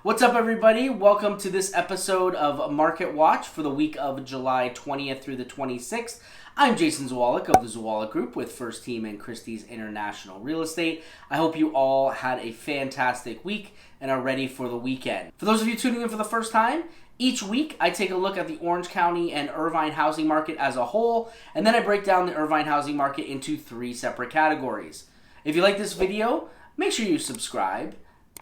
What's up, everybody? Welcome to this episode of Market Watch for the week of July 20th through the 26th. I'm Jason Zwolak of the Zwolak Group with First Team and Christie's International Real Estate. I hope you all had a fantastic week and are ready for the weekend. For those of you tuning in for the first time, each week I take a look at the Orange County and Irvine housing market as a whole, and then I break down the Irvine housing market into three separate categories. If you like this video, make sure you subscribe.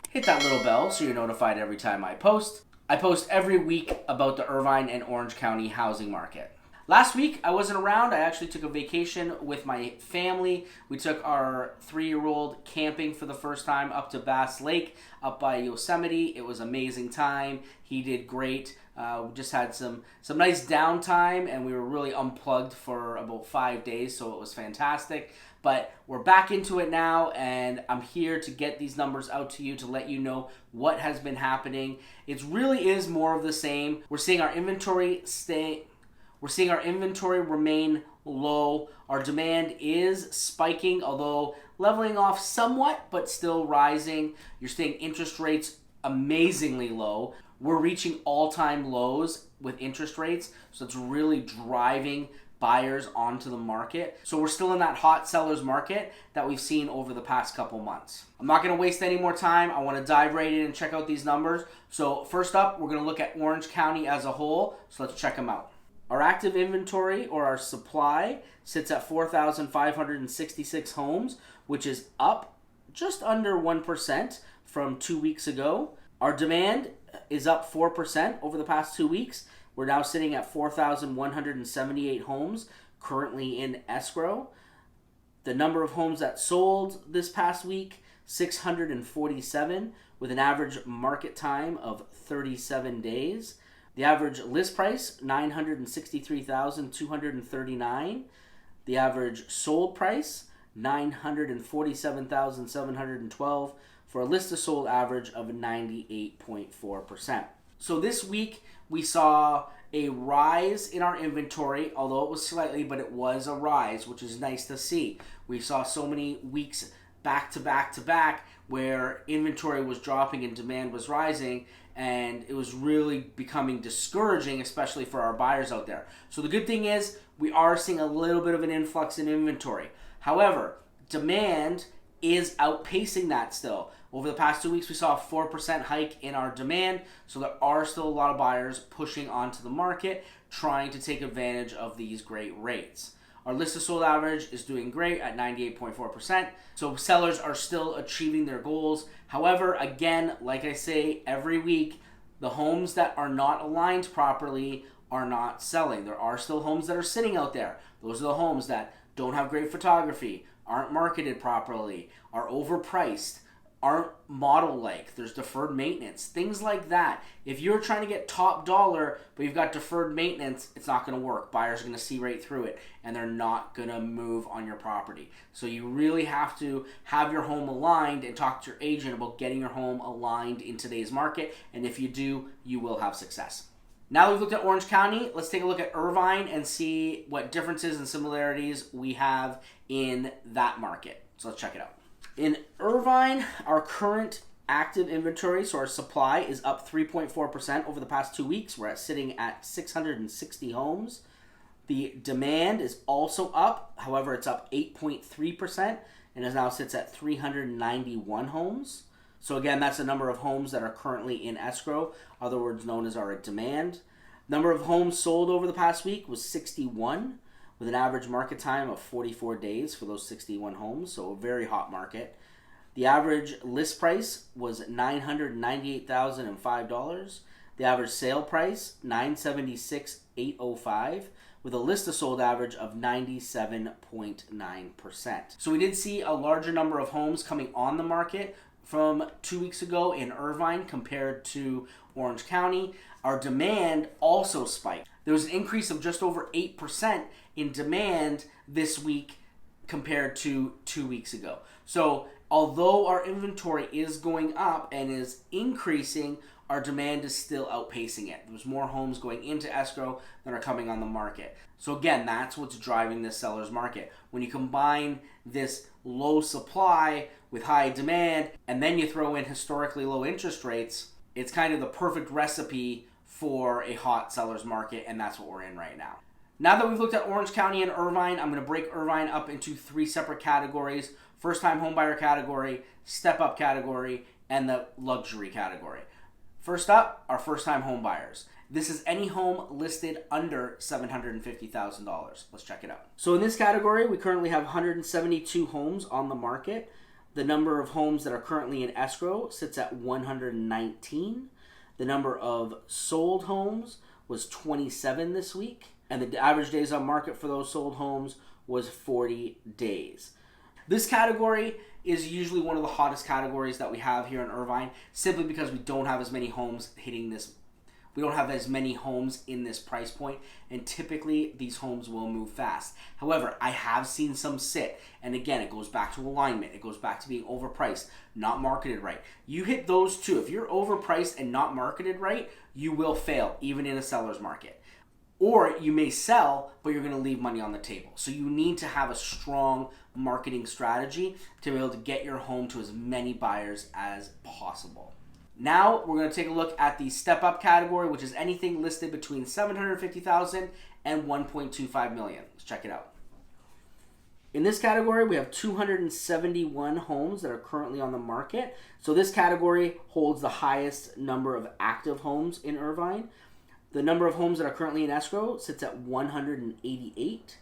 Hit that little bell so you're notified every time I post. I post every week about the Irvine and Orange County housing market. Last week, I wasn't around. I actually took a vacation with my family. We took our 3-year-old camping for the first time up to Bass Lake, up by Yosemite. It was an amazing time. He did great. We just had some nice downtime, and we were really unplugged for about 5 days, so it was fantastic. But we're back into it now, and I'm here to get these numbers out to you to let you know what has been happening. It really is more of the same. We're seeing our inventory remain low. Our demand is spiking, although leveling off somewhat, but still rising. You're seeing interest rates amazingly low. We're reaching all-time lows with interest rates, so it's really driving buyers onto the market. So we're still in that hot sellers market that we've seen over the past couple months. I'm not going to waste any more time. I want to dive right in and check out these numbers. So first up, we're going to look at Orange County as a whole. So let's check them out. Our active inventory, or our supply, sits at 4,566 homes, which is up just under 1% from 2 weeks ago. Our demand is up 4% over the past 2 weeks. We're now sitting at 4,178 homes currently in escrow. The number of homes that sold this past week, 647, with an average market time of 37 days. The average list price, $963,239. The average sold price, $947,712, for a list to sold average of 98.4%. So this week, we saw a rise in our inventory, although it was slightly, but it was a rise, which is nice to see. We saw so many weeks back to back where inventory was dropping and demand was rising, and it was really becoming discouraging, especially for our buyers out there. So the good thing is we are seeing a little bit of an influx in inventory. However, demand is outpacing that still. Over the past 2 weeks, we saw a 4% hike in our demand, so there are still a lot of buyers pushing onto the market, trying to take advantage of these great rates. Our list to sold average is doing great at 98.4%, so sellers are still achieving their goals. However, again, like I say every week, the homes that are not aligned properly are not selling. There are still homes that are sitting out there. Those are the homes that don't have great photography, aren't marketed properly, are overpriced, aren't model-like, there's deferred maintenance, things like that. If you're trying to get top dollar, but you've got deferred maintenance, it's not going to work. Buyers are going to see right through it, and they're not going to move on your property. So you really have to have your home aligned and talk to your agent about getting your home aligned in today's market, and if you do, you will have success. Now that we've looked at Orange County, let's take a look at Irvine and see what differences and similarities we have in that market. So let's check it out. In Irvine, our current active inventory, so our supply, is up 3.4% over the past 2 weeks. We're sitting at 660 homes. The demand is also up. However, it's up 8.3% and now sits at 391 homes. So again, that's the number of homes that are currently in escrow, other words known as our demand. Number of homes sold over the past week was 61, with an average market time of 44 days for those 61 homes, so a very hot market. The average list price was $998,005. The average sale price, $976,805, with a list to sold average of 97.9%. So we did see a larger number of homes coming on the market from 2 weeks ago in Irvine compared to Orange County. Our demand also spiked. There was an increase of just over 8% in demand this week compared to 2 weeks ago. So although our inventory is going up and is increasing, our demand is still outpacing it. There's more homes going into escrow than are coming on the market. So again, that's what's driving this seller's market. When you combine this low supply with high demand, and then you throw in historically low interest rates, It's kind of the perfect recipe for a hot seller's market, and that's what we're in right now. Now that we've looked at Orange County and Irvine, I'm going to break Irvine up into 3 separate categories: first-time homebuyer category, step-up category, and the luxury category. First up, our first-time homebuyers. This is any home listed under $750,000. Let's check it out. So in this category, we currently have 172 homes on the market. The number of homes that are currently in escrow sits at 119. The number of sold homes was 27 this week, and the average days on market for those sold homes was 40 days. This category is usually one of the hottest categories that we have here in Irvine, simply because we don't have as many homes hitting this. We don't have as many homes in this price point, and typically these homes will move fast. However, I have seen some sit, and again, it goes back to alignment. It goes back to being overpriced, not marketed right. You hit those two. If you're overpriced and not marketed right, you will fail, even in a seller's market. Or you may sell, but you're going to leave money on the table. So you need to have a strong marketing strategy to be able to get your home to as many buyers as possible. Now we're going to take a look at the step-up category, which is anything listed between $750,000 and $1.25 million. Let's check it out. In this category, we have 271 homes that are currently on the market. So this category holds the highest number of active homes in Irvine. The number of homes that are currently in escrow sits at 188.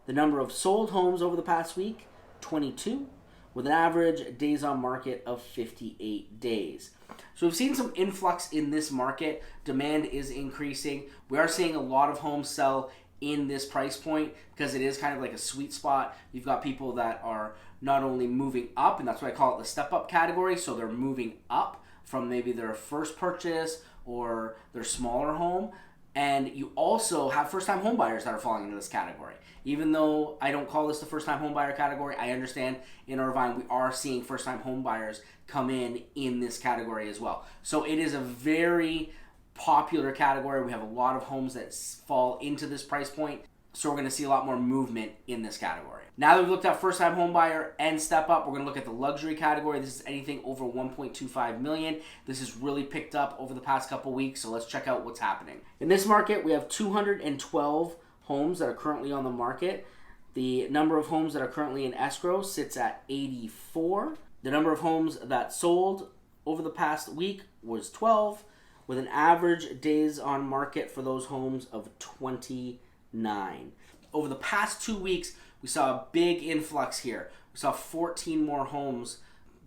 The number of sold homes over the past week, 22, with an average days on market of 58 days. So we've seen some influx in this market. Demand is increasing. We are seeing a lot of homes sell in this price point because it is kind of like a sweet spot. You've got people that are not only moving up, and that's why I call it the step-up category, so they're moving up from maybe their first purchase or their smaller home. And you also have first-time home buyers that are falling into this category. Even though I don't call this the first-time home buyer category, I understand in Irvine we are seeing first-time home buyers come in this category as well. So it is a very popular category. We have a lot of homes that fall into this price point. So we're going to see a lot more movement in this category. Now that we've looked at first-time home buyer and step-up, we're going to look at the luxury category. This is anything over $1.25 million. This has really picked up over the past couple weeks, so let's check out what's happening. In this market, we have 212 homes that are currently on the market. The number of homes that are currently in escrow sits at 84. The number of homes that sold over the past week was 12, with an average days on market for those homes of 29. Over the past 2 weeks, we saw a big influx here. We saw 14 more homes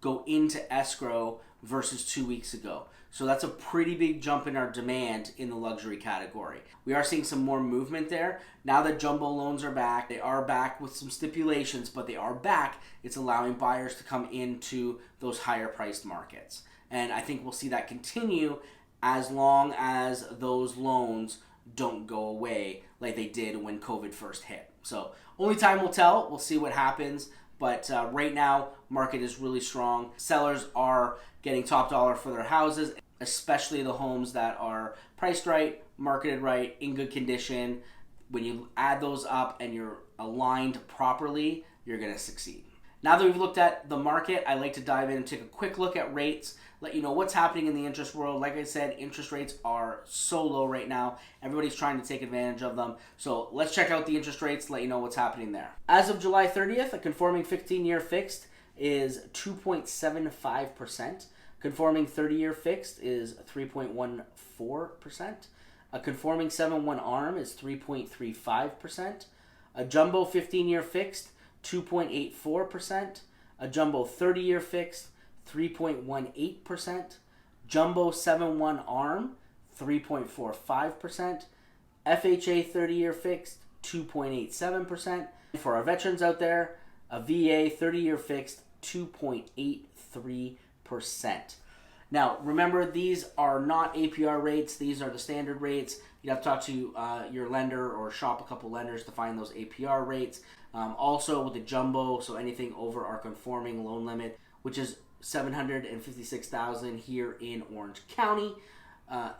go into escrow versus 2 weeks ago. So that's a pretty big jump in our demand in the luxury category. We are seeing some more movement there. Now that jumbo loans are back, they are back with some stipulations, but they are back. It's allowing buyers to come into those higher priced markets. And I think we'll see that continue as long as those loans don't go away like they did when COVID first hit. So only time will tell. We'll see what happens. But right now, market is really strong. Sellers are getting top dollar for their houses, especially the homes that are priced right, marketed right, in good condition. When you add those up and you're aligned properly, you're going to succeed. Now that we've looked at the market, I like to dive in and take a quick look at rates, let you know what's happening in the interest world. Like I said, interest rates are so low right now. Everybody's trying to take advantage of them. So let's check out the interest rates, let you know what's happening there. As of July 30th, a conforming 15-year fixed is 2.75%. Conforming 30-year fixed is 3.14%. A conforming 7/1 ARM is 3.35%. A jumbo 15-year fixed, 2.84%. A jumbo 30-year fixed, 3.18%. Jumbo 7/1 ARM, 3.45%. FHA 30-year fixed, 2.87%. For our veterans out there, a VA 30-year fixed, 2.83%. Now, remember, these are not APR rates. These are the standard rates. You have to talk to your lender or shop a couple lenders to find those APR rates. Also, with the jumbo, so anything over our conforming loan limit, which is $756,000 here in Orange County,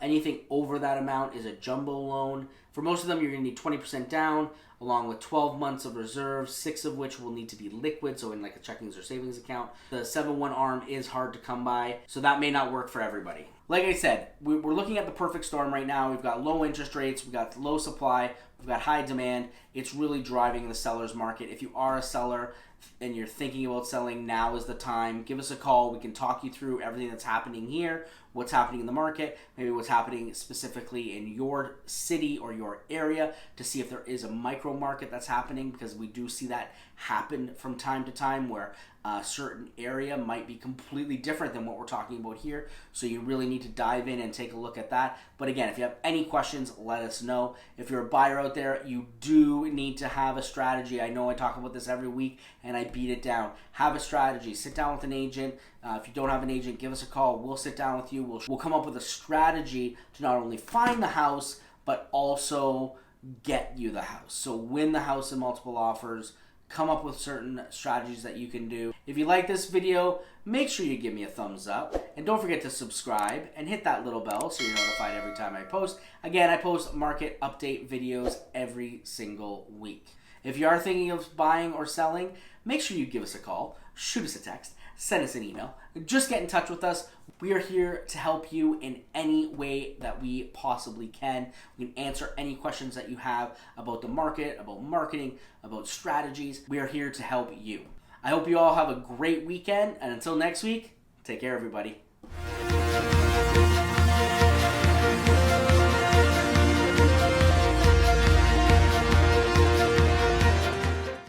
Anything over that amount is a jumbo loan. For most of them, you're going to need 20% down, along with 12 months of reserves, 6 of which will need to be liquid, so in like a checkings or savings account. The 7-1 ARM is hard to come by, so that may not work for everybody. Like I said, we're looking at the perfect storm right now. We've got low interest rates, we've got low supply, we've got high demand. It's really driving the seller's market. If you are a seller and you're thinking about selling, now is the time. Give us a call. We can talk you through everything that's happening here, what's happening in the market, maybe what's happening specifically in your city or your area, to see if there is a micro market that's happening, because we do see that happen from time to time, where a certain area might be completely different than what we're talking about here. So you really need to dive in and take a look at that. But again, if you have any questions, let us know. If you're a buyer out there, you do need to have a strategy. I know I talk about this every week and I beat it down. Have a strategy. Sit down with an agent. If you don't have an agent, give us a call. We'll sit down with you. We'll come up with a strategy to not only find the house, but also get you the house. So win the house in multiple offers. Come up with certain strategies that you can do. If you like this video, make sure you give me a thumbs up. And don't forget to subscribe and hit that little bell so you're notified every time I post. Again, I post market update videos every single week. If you are thinking of buying or selling, make sure you give us a call, shoot us a text, send us an email. Just get in touch with us. We are here to help you in any way that we possibly can. We can answer any questions that you have about the market, about marketing, about strategies. We are here to help you. I hope you all have a great weekend, and until next week, take care, everybody.